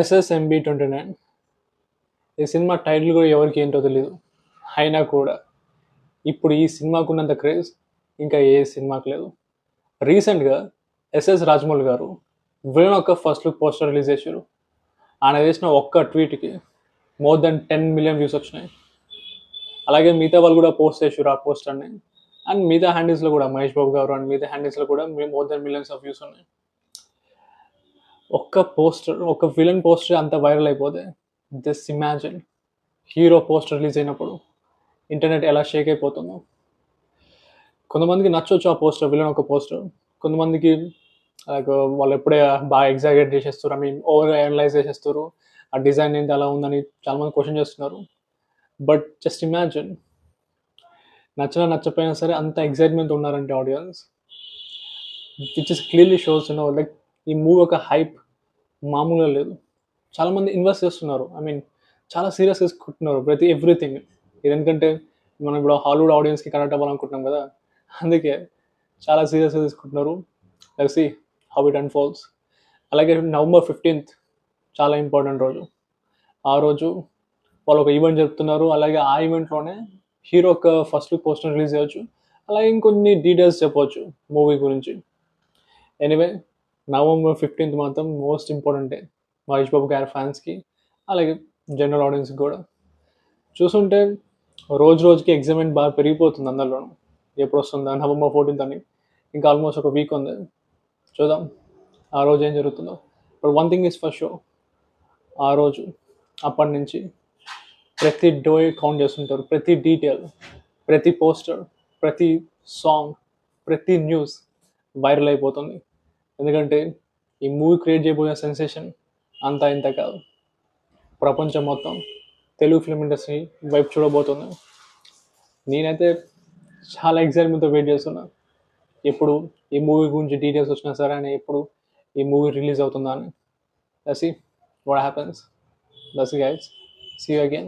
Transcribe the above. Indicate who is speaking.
Speaker 1: SSMB 29 ఈ cinema title కూడా ఎవరికి ఏంటో తెలియదు. అయినా కూడా ఇప్పుడు ఈ సినిమాకు ఉన్నంత క్రేజ్ ఇంకా ఏ సినిమాకు లేదు. రీసెంట్గా ఎస్ఎస్ రాజమౌళి గారు విలన్ ఒక ఫస్ట్ లుక్ పోస్టర్ రిలీజ్ చేశారు. ఆయన చేసిన ఒక్క ట్వీట్కి మోర్ దెన్ 10 మిలియన్ వ్యూస్ వచ్చినాయి. అలాగే మిగతా వాళ్ళు కూడా పోస్ట్ చేశారు ఆ పోస్టర్ని. అండ్ మిగతా హ్యాండిల్స్లో కూడా మహేష్ బాబు గారు అండ్ మిగతా హ్యాండిల్స్లో కూడా more than millions of views ఉన్నాయి. ఒక్క పోస్టర్, ఒక విలన్ పోస్టర్ అంత వైరల్ అయిపోతే just imagine hero poster release అయినప్పుడు ఇంటర్నెట్ ఎలా షేక్ అయిపోతుందో. కొంతమందికి నచ్చొచ్చు ఆ పోస్టర్, విలన్ ఒక పోస్టర్. కొంతమందికి లైక్ వాళ్ళు ఎప్పుడే బాగా ఎగ్జాగరేట్ చేసేస్తారు, ఐ మీన్ ఓవర్ అనలైజ్ చేసేస్తారు. ఆ డిజైన్ ఏంటి అలా ఉందని చాలామంది క్వశ్చన్ చేస్తున్నారు. బట్ జస్ట్ ఇమాజిన్, నచ్చినా నచ్చపోయినా సరే అంత ఎగ్జైట్మెంట్ ఉన్నారంటే audience, which is clearly shows like ఈ మూవీ ఒక హైప్ మామూలుగా లేదు. చాలామంది ఇన్వెస్ట్ చేస్తున్నారు, ఐ మీన్ చాలా సీరియస్ తీసుకుంటున్నారు ప్రతి ఎవ్రీథింగ్. ఇది ఎందుకంటే మనం ఇప్పుడు హాలీవుడ్ ఆడియన్స్కి కనెక్ట్ అవ్వాలనుకుంటున్నాం కదా, అందుకే చాలా సీరియస్గా తీసుకుంటున్నారు. Let's see how it unfolds. అలాగే November 15th చాలా ఇంపార్టెంట్ రోజు. ఆ రోజు వాళ్ళు ఒక ఈవెంట్ జరుపుతున్నారు. అలాగే ఆ ఈవెంట్లోనే హీరో ఒక ఫస్ట్ లుక్ పోస్టర్ రిలీజ్ చేయవచ్చు. అలాగే ఇంకొన్ని డీటెయిల్స్ చెప్పవచ్చు మూవీ గురించి. ఎనీవే, November 15th మాత్రం most important day Mahesh Babu గారి ఫ్యాన్స్కి, అలాగే జనరల్ ఆడియన్స్కి కూడా. చూస్తుంటే రోజు రోజుకి ఎగ్జైట్మెంట్ బాగా పెరిగిపోతుంది అందరిలోనూ. ఎప్పుడు వస్తుందా November 14th అని. ఇంకా ఆల్మోస్ట్ ఒక వీక్ ఉంది. చూద్దాం ఆ రోజు ఏం జరుగుతుందో. But one thing is for sure, ఆ రోజు అప్పటి నుంచి ప్రతి డే కౌంట్ చేస్తుంటారు. ప్రతి డీటెయిల్, ప్రతి పోస్టర్, ప్రతి సాంగ్, ప్రతి న్యూస్ వైరల్ అయిపోతుంది. ఎందుకంటే ఈ మూవీ క్రియేట్ చేయబోయే సెన్సేషన్ అంతా ఇంత కాదు. ప్రపంచం మొత్తం తెలుగు ఫిల్మ్ ఇండస్ట్రీ వైపు చూడబోతుంది. నేనైతే చాలా ఎక్సైట్మెంట్తో వెయిట్ చేస్తున్నా, ఎప్పుడు ఈ మూవీ గురించి డీటెయిల్స్ వచ్చినా సరే అని, ఎప్పుడు ఈ మూవీ రిలీజ్ అవుతుందా అని. Let's see what happens. That's it, guys. See you again.